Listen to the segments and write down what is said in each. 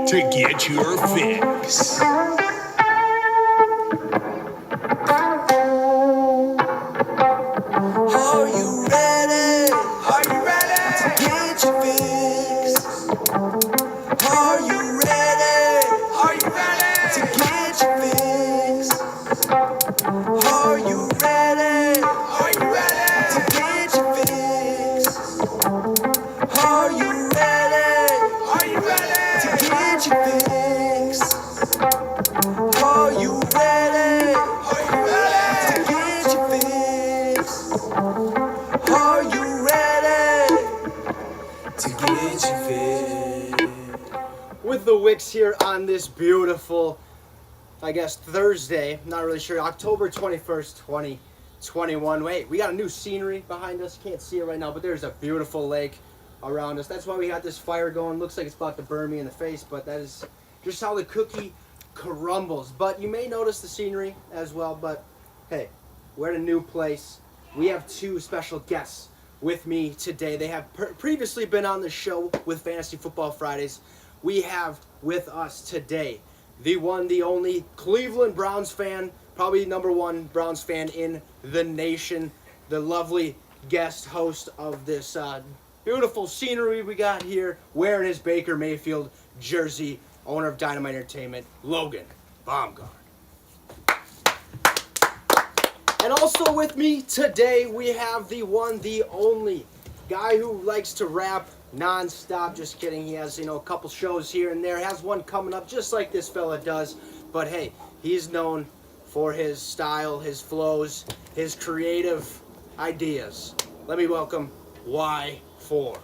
to get your fix. Are you ready? Are you ready to get your fix? Are you ready? Are you ready to get your fix? Are you ready? Are you ready to get your fix? Are you ready? Are you ready to get your fix? Are you ready? Are you ready to get your fix? Are you ready to get your fix? With the Wicks here on this beautiful, I guess, Thursday, not really sure, October 21st, 2021. Wait, we got a new scenery behind us. Can't see it right now, but there's a beautiful lake around us. That's why we got this fire going. Looks like it's about to burn me in the face, but that is just how the cookie crumbles. But you may notice the scenery as well, but hey, we're at a new place. We have two special guests with me today. They have previously been on the show with Fantasy Football Fridays. We have with us today the one, the only Cleveland Browns fan, probably number one Browns fan in the nation, the lovely guest host of this beautiful scenery we got here, wearing his Baker Mayfield jersey, owner of Dynamite Entertainment, Logan Baumgart. And also with me today, we have the one, the only guy who likes to rap non-stop. Just kidding. He has, a couple shows here and there. Has one coming up just like this fella does. But hey, he's known for his style, his flows, his creative ideas. Let me welcome Y4.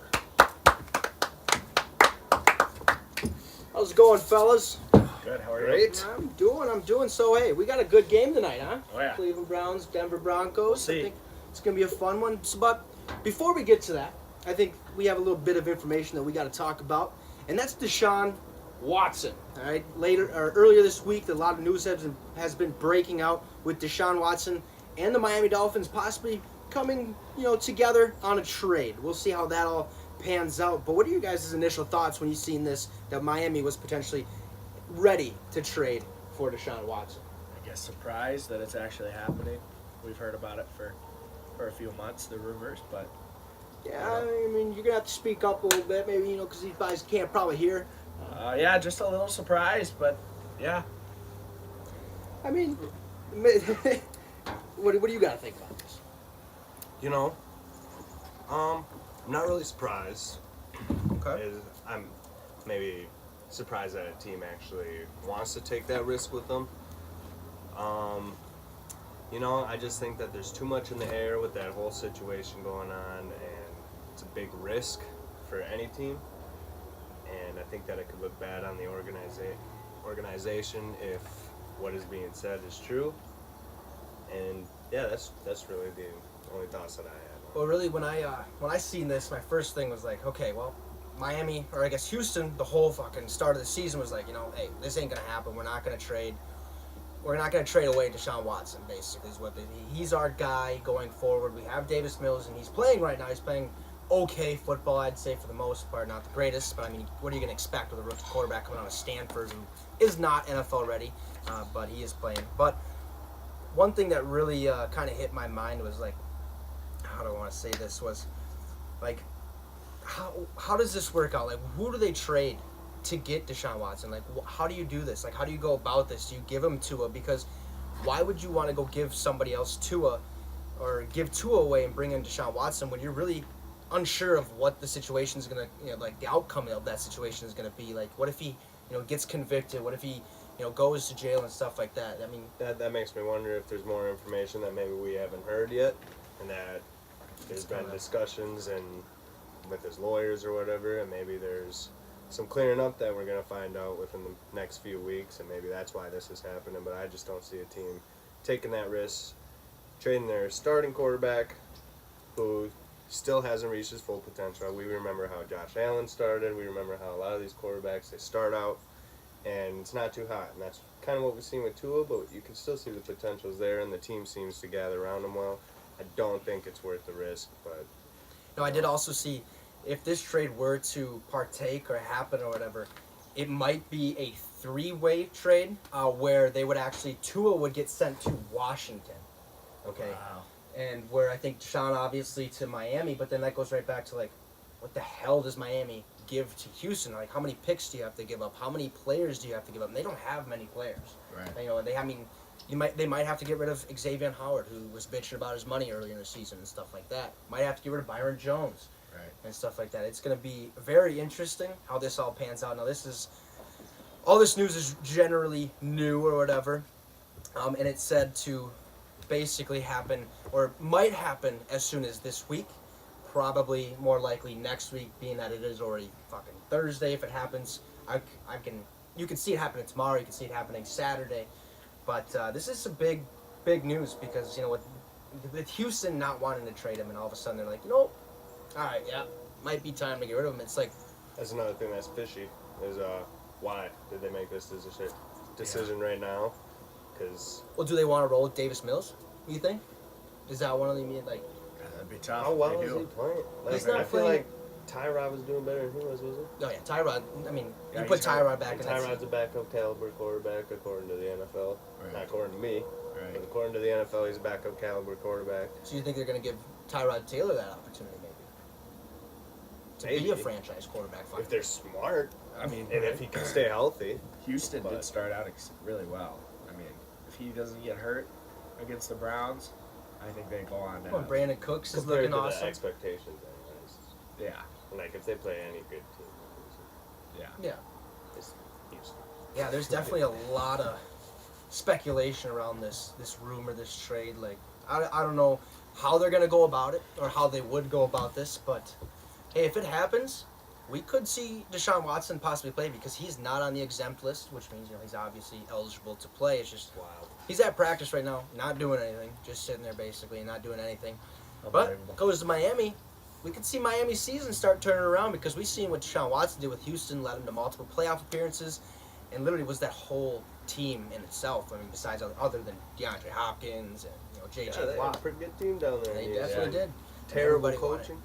How's it going, fellas? Good, how are you? Great. I'm doing. So, hey, we got a good game tonight, huh? Oh, yeah. Cleveland Browns, Denver Broncos. We'll see. I think it's going to be a fun one. So, but before we get to that, I think we have a little bit of information that we got to talk about, and that's Deshaun Watson. All right. Earlier this week, a lot of news has been breaking out with Deshaun Watson and the Miami Dolphins possibly coming, together on a trade. We'll see how that all pans out. But what are you guys' initial thoughts when you seen this, that Miami was potentially ready to trade for Deshaun Watson? I guess surprised that it's actually happening. We've heard about it for a few months, the rumors, but Yeah, I mean, you're going to have to speak up a little bit, maybe, because these guys can't probably hear. yeah, just a little surprised, but yeah. I mean, what do you got to think about this? I'm not really surprised. Okay. I'm maybe surprised that a team actually wants to take that risk with them. I just think that there's too much in the air with that whole situation going on, and it's a big risk for any team. And I think that it could look bad on the organization if what is being said is true. And yeah, that's really the only thoughts that I had. Well, really, when I seen this, my first thing was like, okay, well, Miami, or I guess Houston, the whole fucking start of the season was like, hey, this ain't going to happen. We're not going to trade. We're not going to trade away Deshaun Watson, basically, is what he's our guy going forward. We have Davis Mills, and he's playing right now. He's playing okay football, I'd say, for the most part. Not the greatest, but, I mean, what are you going to expect with a rookie quarterback coming out of Stanford who is not NFL ready, but he is playing. But one thing that really kind of hit my mind was, like, how do I want to say this, was, like, how does this work out? Like, who do they trade to get Deshaun Watson? Like, how do you do this? Like, how do you go about this? Do you give him Tua? Because why would you want to go give somebody else Tua, or give Tua away and bring in Deshaun Watson when you're really unsure of what the situation is going to, like, the outcome of that situation is going to be? Like, what if he, gets convicted? What if he, goes to jail and stuff like that? I mean, That makes me wonder if there's more information that maybe we haven't heard yet, and that there's been discussions and with his lawyers or whatever, and maybe there's some clearing up that we're going to find out within the next few weeks, and maybe that's why this is happening. But I just don't see a team taking that risk, trading their starting quarterback, who still hasn't reached his full potential. We remember how Josh Allen started. We remember how a lot of these quarterbacks, they start out, and it's not too hot. And that's kind of what we've seen with Tua, but you can still see the potential's there, and the team seems to gather around him well. I don't think it's worth the risk, but... No, I did also see, if this trade were to partake or happen or whatever, it might be a three-way trade where they would actually Tua would get sent to Washington. Okay. Wow. And where I think Deshaun obviously to Miami, but then that goes right back to like, what the hell does Miami give to Houston? Like, how many picks do you have to give up? How many players do you have to give up? And they don't have many players. Right. You know, they might have to get rid of Xavier Howard, who was bitching about his money earlier in the season and stuff like that. Might have to get rid of Byron Jones. Right. And stuff like that. It's going to be very interesting how this all pans out. Now, all this news is generally new or whatever, and it's said to basically happen or might happen as soon as this week, probably more likely next week, being that it is already fucking Thursday. If it happens, you can see it happening tomorrow. You can see it happening Saturday, but this is some big news because with Houston not wanting to trade him, and all of a sudden they're like, all right, yeah, might be time to get rid of him. It's like, That's another thing that's fishy. Is why did they make this decision right now? Because well, do they want to roll with Davis Mills? You think? Is that one of them? Like, That'd be tough. how well They is do. he playing? Like, He's not I feel playing- like Tyrod was doing better than he was he? oh yeah, Tyrod. I mean, Yeah, you put he's hurt. Tyrod back And in that. Tyrod's a backup caliber quarterback according to the NFL. Right. Not according to me, Right. but according to the NFL, he's a backup caliber quarterback. So you think they're going to give Tyrod Taylor that opportunity, maybe? To be a Maybe. franchise quarterback. If they're smart, I mean, and if he can stay healthy. Houston But- did start out really well. I mean, if he doesn't get hurt against the Browns, I think they go on Well, down. Brandon Cooks is Compared looking to awesome. the expectations, anyways. Yeah, Like if they play any good team, yeah. Yeah. it's Houston. Yeah, there's definitely a lot of speculation around this rumor, this trade. Like, I don't know how they're going to go about it or how they would go about this, but hey, if it happens, we could see Deshaun Watson possibly play because he's not on the exempt list, which means he's obviously eligible to play. It's just Wow. he's at practice right now, not doing anything, just sitting there basically and not doing anything. But Unbelievable. goes to Miami. We could see Miami's season start turning around because we've seen what Deshaun Watson did with Houston, led him to multiple playoff appearances, and literally was that whole team in itself. I mean, besides other than DeAndre Hopkins and Yeah, J.J. they had a Watt, pretty good team down there. they Yeah. definitely did. Terrible Everybody wanted- coaching.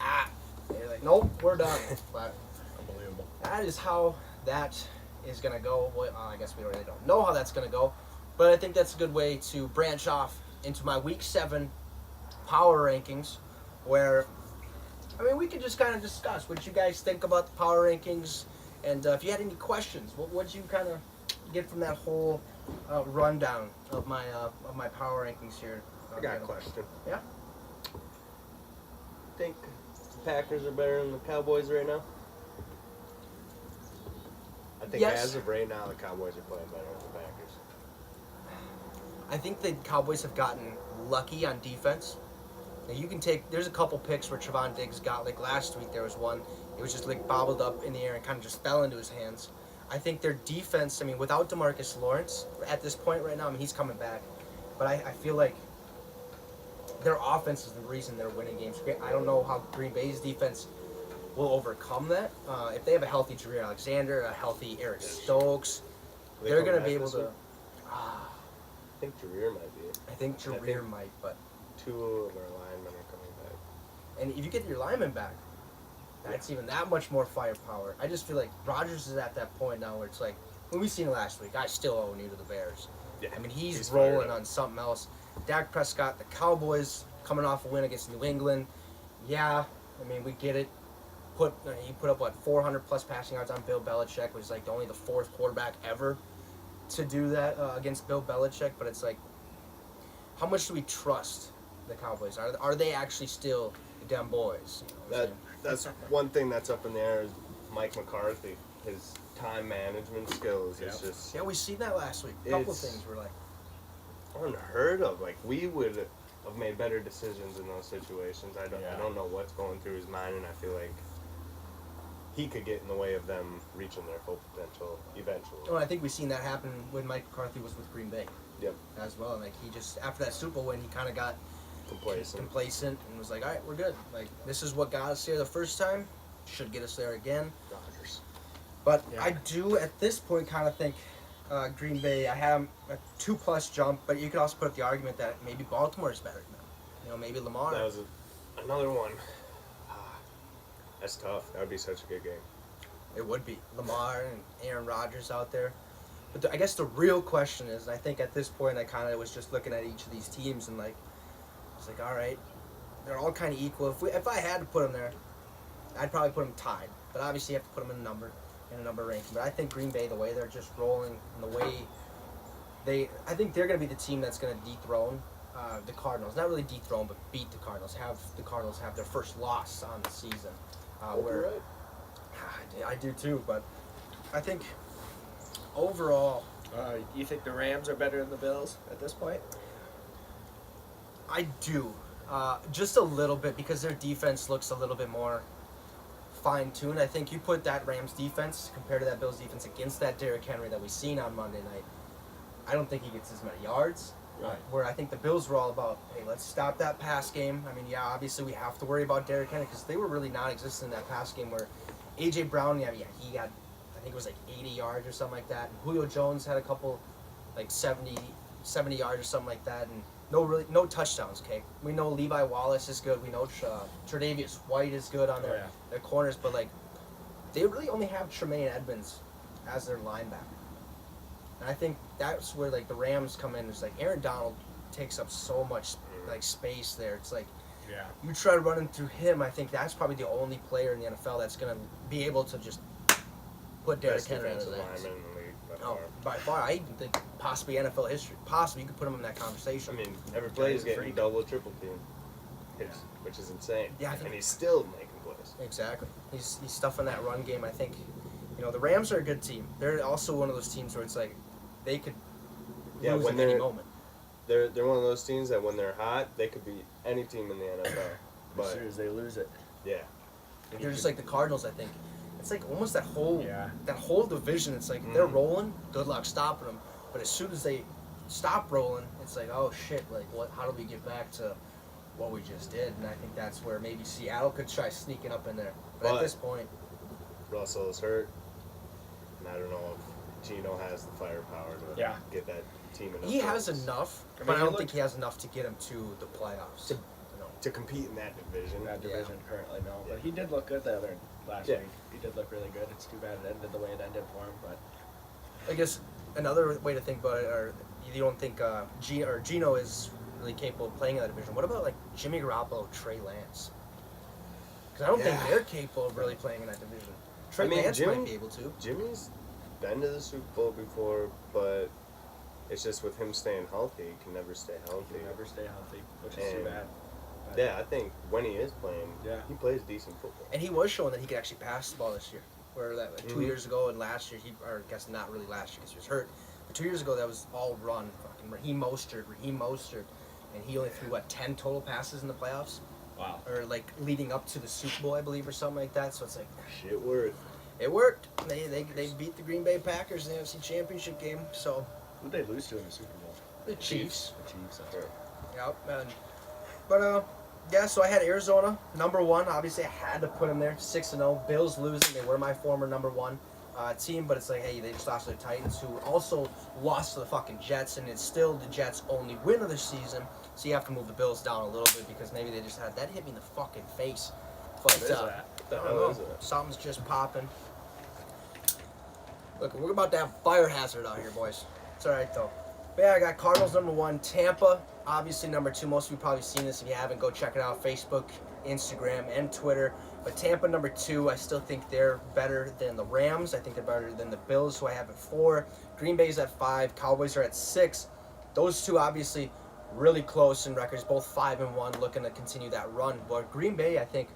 They're like, nope, we're done. But Unbelievable. that is how that is going to go. Well, I guess we really don't know how that's going to go, but I think that's a good way to branch off into my Week 7 power rankings, where, I mean, we could just kind of discuss what you guys think about the power rankings, and if you had any questions, what did you kind of get from that whole rundown of my power rankings here? I got a question. Yeah? Think the Packers are better than the Cowboys right now? I think Yes. as of right now, the Cowboys are playing better than the Packers. I think the Cowboys have gotten lucky on defense. Now you can there's a couple picks where Trevon Diggs got, like last week there was one, it was just like bobbled up in the air and kind of just fell into his hands. I think their defense, I mean, without DeMarcus Lawrence at this point right now, I mean, he's coming back, but I feel like their offense is the reason they're winning games. I don't know how Green Bay's defense will overcome that. If they have a healthy Jareer Alexander, a healthy Eric Stokes, Are they they're coming going to be back able this to. week? I think Jareer might be. I think Jareer might, but Two of our linemen are coming back. and if you get your lineman back, that's even that much more firepower. I just feel like Rodgers is at that point now where it's like, when we seen it last week, I still owe you to the Bears. Yeah, I mean, he's fired rolling up. on something else. Dak Prescott, the Cowboys, coming off a win against New England. Yeah, I mean, we get it. He put up, 400 plus passing yards on Bill Belichick, which is like only the fourth quarterback ever to do that against Bill Belichick. But it's like, how much do we trust the Cowboys? Are they actually still the damn boys? You know what I'm That's one thing that's up in the air is Mike McCarthy. His time management skills is Yeah. just yeah, we seen that last week. A couple of It's- things were like, unheard of. Like we would have made better decisions in those situations. I Yeah. don't know what's going through his mind, and I feel like he could get in the way of them reaching their full potential eventually. well, I think we've seen that happen when Mike McCarthy was with Green Bay Yep, as well. Like, he just, after that Super Bowl win, he kind of got complacent. and was like, all right, we're good. Like, this is what got us here the first time. Should get us there again. Rodgers. But Yeah. I do, at this point, kind of think Green Bay, I have a 2+ jump, but you could also put up the argument that maybe Baltimore is better than them. You know, maybe Lamar. That was another one. That's tough. That would be such a good game. It would be Lamar and Aaron Rodgers out there. But I guess the real question is, and I think at this point I kind of was just looking at each of these teams and like, it's like, all right, they're all kind of equal. If I had to put them there, I'd probably put them tied. But obviously you have to put them in a number ranking. But I think Green Bay, the way they're just rolling and the way I think they're going to be the team that's going to dethrone the Cardinals. Not really dethrone, but beat the Cardinals. Have the Cardinals have their first loss on the season. You're right. I do too, but I think overall, You think the Rams are better than the Bills at this point? I do. Just a little bit because their defense looks a little bit more fine-tuned. I think you put that Rams defense compared to that Bills defense against that Derrick Henry that we seen on Monday night, I don't think he gets as many yards. Right. Where I think the Bills were all about, hey, let's stop that pass game. I mean, yeah, obviously we have to worry about Derrick Henry because they were really non-existent in that pass game where A.J. Brown, yeah, he got, I think it was like 80 yards or something like that. And Julio Jones had a couple, like 70 yards or something like that. And no touchdowns, okay? We know Levi Wallace is good. We know Tre'Davious White is good on their corners. But, like, they really only have Tremaine Edmonds as their linebacker. And I think that's where, like, the Rams come in. It's like Aaron Donald takes up so much, like, space there. It's like, you try running through him, I think that's probably the only player in the NFL that's going to be able to just put Derrick Henry in his defensive hands. lineman in the league by Oh, far. by far. I even think possibly NFL history. Possibly you could put him in that conversation. I mean, every play is He's a getting freak. double, triple team, which is insane. Yeah, I think- and he's still making plays. Exactly. He's stuffing that run game. I think, the Rams are a good team. They're also one of those teams where it's like they could lose when at any they're moment. they're one of those teams that when they're hot, they could beat any team in the NFL. As But soon as they lose it. yeah, They're just like the Cardinals. I think it's like almost that whole division. It's like if they're Mhm. rolling, good luck stopping them. But as soon as they stop rolling, it's like, oh shit! Like what? How do we get back to what we just did? And I think that's where maybe Seattle could try sneaking up in there. But at But- this point, Russell is hurt, and I don't know if Gino has the firepower to get that team enough. he has points enough, I mean, but I he don't think looked- he has enough to get him to the playoffs. To- to compete in that division. That division currently, no. Yeah. But he did look good last Yeah. week. He did look really good. It's too bad it ended the way it ended for him, but I guess another way to think about it, or you don't think Gino is really capable of playing in that division. What about like Jimmy Garoppolo, Trey Lance? Because I don't think Yeah. they're capable of really playing in that division. Trey I mean, Lance Jimmy- might be able to. Jimmy's been to the Super Bowl before, but it's just with him staying healthy, he can never stay he healthy. can never stay healthy, which is too And- bad. But Yeah, I think when he is playing, Yeah. he plays decent football. And he was showing that he could actually pass the ball this year. Where that like, 2 Mhm. years ago and last year, or I guess not really last year because he was hurt. But 2 years ago, that was all run. Fucking Raheem Mostert. And he only threw, 10 total passes in the playoffs? Wow. Or like leading up to the Super Bowl, I believe, or something like that. So it's like, Shit worth. it worked. They beat the Green Bay Packers in the NFC Championship game. So Who'd they lose to in the Super Bowl? the Chiefs. The Chiefs. That's Sure. right. Yep. But yeah. So I had Arizona number one. Obviously, I had to put them there. 6-0. Bills losing. They were my former number one team. But it's like, hey, they just lost to the Titans, who also lost to the fucking Jets, and it's still the Jets' only win of the season. So you have to move the Bills down a little bit because maybe they just had that hit me in the fucking face. But What is that? What the I hell don't is know. it? Something's just popping. Look, we're about to have fire hazard out here, boys. It's all right though. But yeah, I got Cardinals number one, Tampa obviously number two. Most of you probably seen this. If you haven't, go check it out. Facebook, Instagram, and Twitter. But Tampa number two, I still think they're better than the Rams. I think they're better than the Bills, who I have at 4. Green Bay's at 5. Cowboys are at 6. Those two obviously really close in records, both 5-1, looking to continue that run. But Green Bay, I think,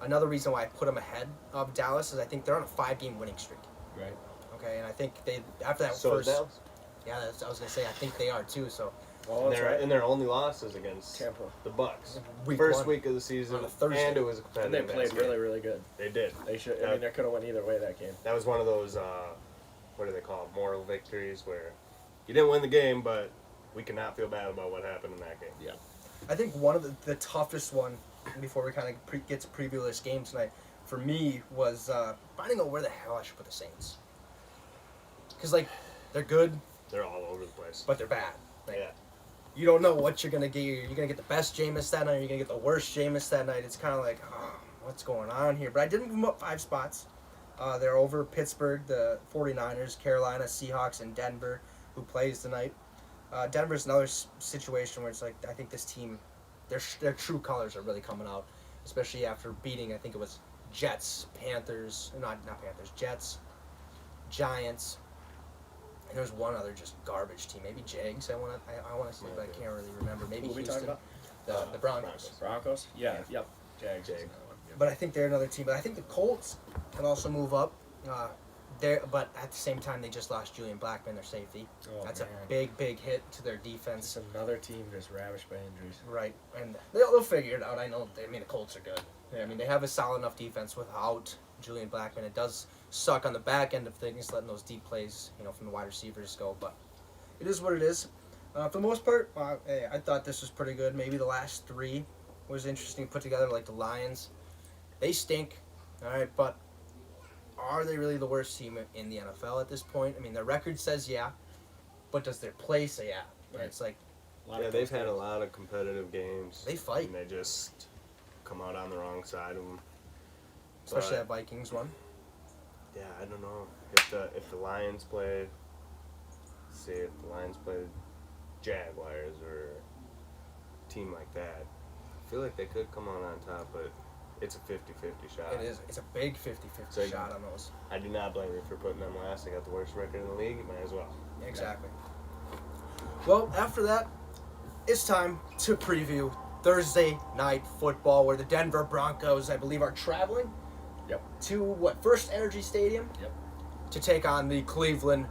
another reason why I put them ahead of Dallas is I think they're on a 5-game winning streak. Right. Okay, and I think they after that So is first, Dallas. yeah, I was gonna say I think they are too. So Well, that's right. And their only losses against Tampa. the Bucks. Week First 1. week of the season, On a Thursday. and it was a And competitive they played ass game. really, really good. They did. They should. I mean, they could have went either way that game. That was one of those, what do they call it, moral victories, where you didn't win the game, but we cannot feel bad about what happened in that game. Yeah. I think one of the toughest one before we kind of get to preview this game tonight for me was finding out where the hell I should put the Saints. Because like they're good, They're all over the place. but they're bad. Like, Yeah. you don't know what you're gonna get. You're gonna get the best Jameis that night. Or you're gonna get the worst Jameis that night. It's kind of like, oh, what's going on here? But I did move them up 5 spots. They're over Pittsburgh, the 49ers, Carolina, Seahawks, and Denver, who plays tonight. Denver's another situation where it's like, I think this team, their true colors are really coming out, especially after beating, I think it was Jets, Panthers, not Panthers, Jets, Giants, and there's one other just garbage team, maybe Jags. I want to say, but I can't really remember. Maybe Who are we talking Houston, about? the Broncos. Broncos? Yeah, yep. Jags. Yep. But I think they're another team. But I think the Colts can also move up. But at the same time, they just lost Julian Blackman, their safety. Oh, That's man. a big hit to their defense. It's another team just ravished by injuries. Right, and they'll figure it out. I know. I mean, the Colts are good. I mean, they have a solid enough defense without Julian Blackman. It does suck on the back end of things, letting those deep plays, from the wide receivers go. But it is what it is. For the most part, hey, I thought this was pretty good. Maybe the last three was interesting to put together, like the Lions. They stink, all right, but are they really the worst team in the NFL at this point? I mean, their record says yeah, but does their play say yeah? And Right. it's like, Yeah, they've had a lot of competitive games. They fight. And they just come out on the wrong side of them. especially But- that Vikings one. Yeah, I don't know if the Lions play. Say if the Lions play Jaguars or a team like that, I feel like they could come on top, but it's a 50-50 shot. It is. It's a big 50-50 So- shot on those. I do not blame you for putting them last. They got the worst record in the league. You might as well. Exactly. Well, after that, it's time to preview Thursday night football, where the Denver Broncos, I believe, are traveling Yep. to First Energy Stadium Yep. to take on the Cleveland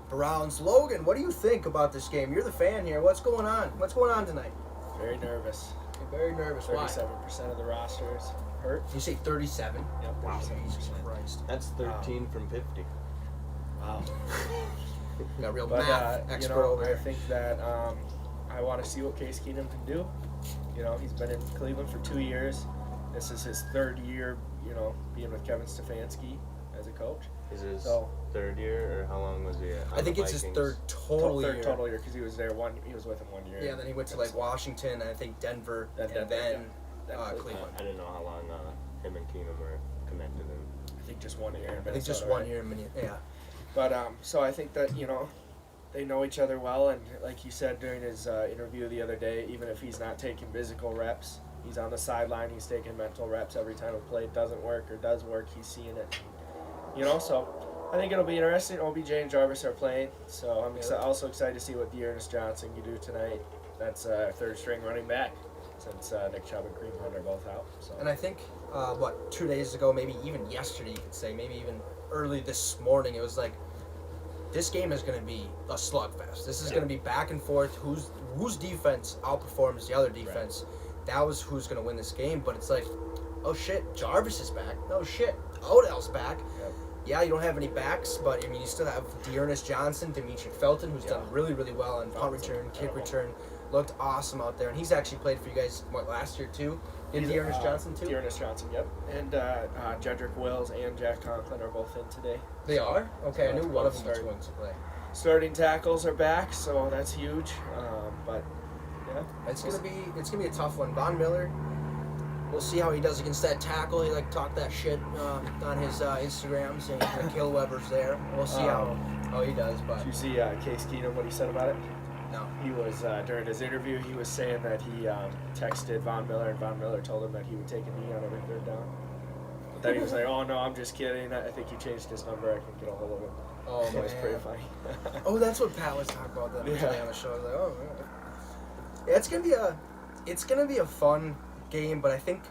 Browns. Logan, what do you think about this game? You're the fan here. What's going on? What's going on tonight? Very nervous. You're very nervous. Why? 37% of the roster is hurt. You say 37? Yep. Wow, 37%. Jesus Christ. That's 13 from 50. Wow. You got a real But math expert over I there. think that I want to see what Case Keenum can do. He's been in Cleveland for 2 years. This is his third year, being with Kevin Stefanski as a coach. Is his So- third year, or how long was he at? I think it's his third total third year. total year because he was there he was with him 1 year. Yeah, then he went to Washington, I think Denver, Then and Denver, then Then Cleveland. I didn't know how long him and Keenum were connected in. I think just 1 year. In I think just Minnesota, 1 right? year in Minnesota. Yeah. But so I think that they know each other well, and like he said during his interview the other day, even if he's not taking physical reps, he's on the sideline. He's taking mental reps every time a play doesn't work or does work. He's seeing it. So I think it'll be interesting. OBJ and Jarvis are playing, so I'm also excited to see what Dearness Johnson can do tonight. That's third string running back, since Nick Chubb and Kareem Hunt are both out. So. And I think, 2 days ago, maybe even yesterday, you could say, maybe even early this morning, it was like, this game is going to be a slugfest. This is going to be back and forth. Whose defense outperforms the other defense? Right. That was who's going to win this game. But it's like, oh shit, Jarvis is back. Oh shit, Odell's back. Yep. Yeah, you don't have any backs, but you still have Dearness Johnson, Demetri Felton, who's done really, really well on punt return, kick return. Looked awesome out there, and he's actually played for you guys last year too. Did Dearness Johnson too? Dearness Johnson, yep. And Jedrick Wills and Jack Conklin are both in today. They are? Okay, So I knew that's one of both them was starting. going to play. Starting tackles are back, so that's huge. But yeah, It's gonna be a tough one. Von Miller, we'll see how he does against that tackle. He talked that shit on his Instagram, saying the kill Weber's there. We'll see how he does. But Did you see Case Keenum, what he said about it? no, He was, during his interview, he was saying that he texted Von Miller, and Von Miller told him that he would take a knee on every third down. But then he was like, oh no, I'm just kidding. I think he changed his number. I can get a hold of him. oh So man, it's pretty funny. oh that's what Pat was talking about the other day on the show. I was like, oh man, yeah, it's gonna be a fun game. But I think,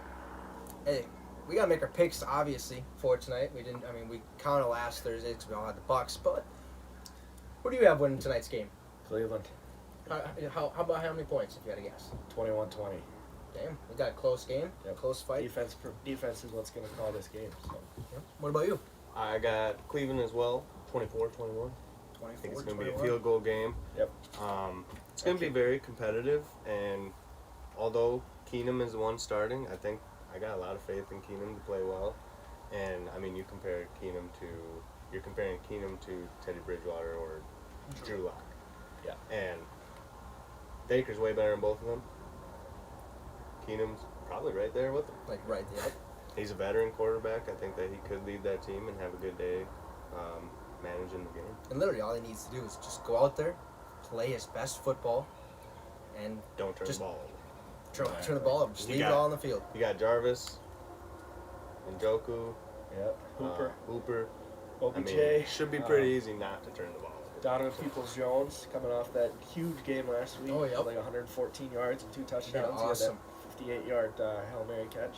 hey, we gotta make our picks obviously for tonight. We counted last Thursday because we all had the Bucks. But who do you have winning tonight's game? Cleveland, How about how many points, if you had to guess? 21-20. Damn, we got a close game, Yep. close fight. Defense is what's going to call this game. So. Yep. What about you? I got Cleveland as well, 24-21. I think it's going to be a field goal game. Yep. It's going to be very competitive, and although Keenum is the one starting, I think I got a lot of faith in Keenum to play well. And I mean, you're comparing Keenum to Teddy Bridgewater or Drew Lock. Yeah. And Baker's way better than both of them. Keenum's probably right there with them. Like right, yeah. he's a veteran quarterback. I think that he could lead that team and have a good day managing the game. And literally all he needs to do is just go out there, play his best football, and Don't turn Just- the ball over. turn the ball over. Just You leave it got- all on the field. You got Jarvis, Njoku, Yep. Hooper. OBJ. I mean, it should be pretty easy not to turn the ball over. Donovan Peoples-Jones coming off that huge game last week. Oh, yep. Like 114 yards and 2 touchdowns. Yeah, awesome. He had that 58-yard Hail Mary catch.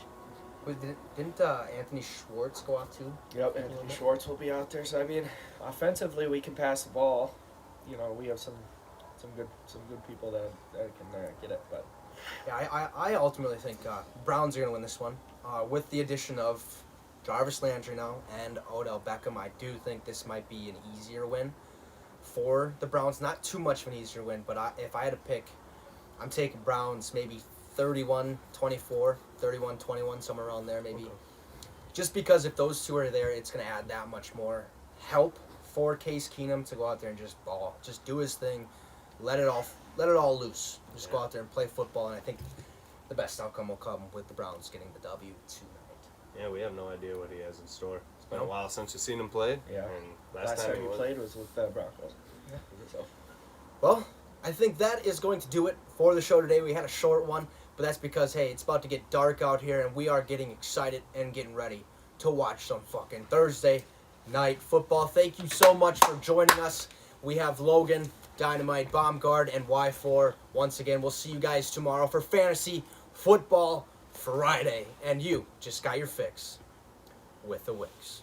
Wait, didn't Anthony Schwartz go off too? Yep, Anthony Schwartz will be out there. So I mean, offensively we can pass the ball. You know, we have some good people that can get it. But Yeah, I ultimately think Browns are going to win this one. With the addition of Jarvis Landry now and Odell Beckham, I do think this might be an easier win for the Browns. Not too much of an easier win, but if I had to pick, I'm taking Browns maybe 31-24, 31-21, somewhere around there maybe. Okay. Just because if those two are there, it's going to add that much more help for Case Keenum to go out there and just ball. Just do his thing. Let it all loose. Just go out there and play football, and I think the best outcome will come with the Browns getting the W tonight. Yeah, we have no idea what he has in store. It's been No. a while since we've seen him play. Yeah. And last last time he played was with the Broncos. Yeah. So. Well, I think that is going to do it for the show today. We had a short one, but that's because, hey, it's about to get dark out here, and we are getting excited and getting ready to watch some fucking Thursday night football. Thank you so much for joining us. We have Logan, Dynamite, Bombguard, and Y4. Once again, we'll see you guys tomorrow for Fantasy Football Friday. And you just got your fix with the Wicks.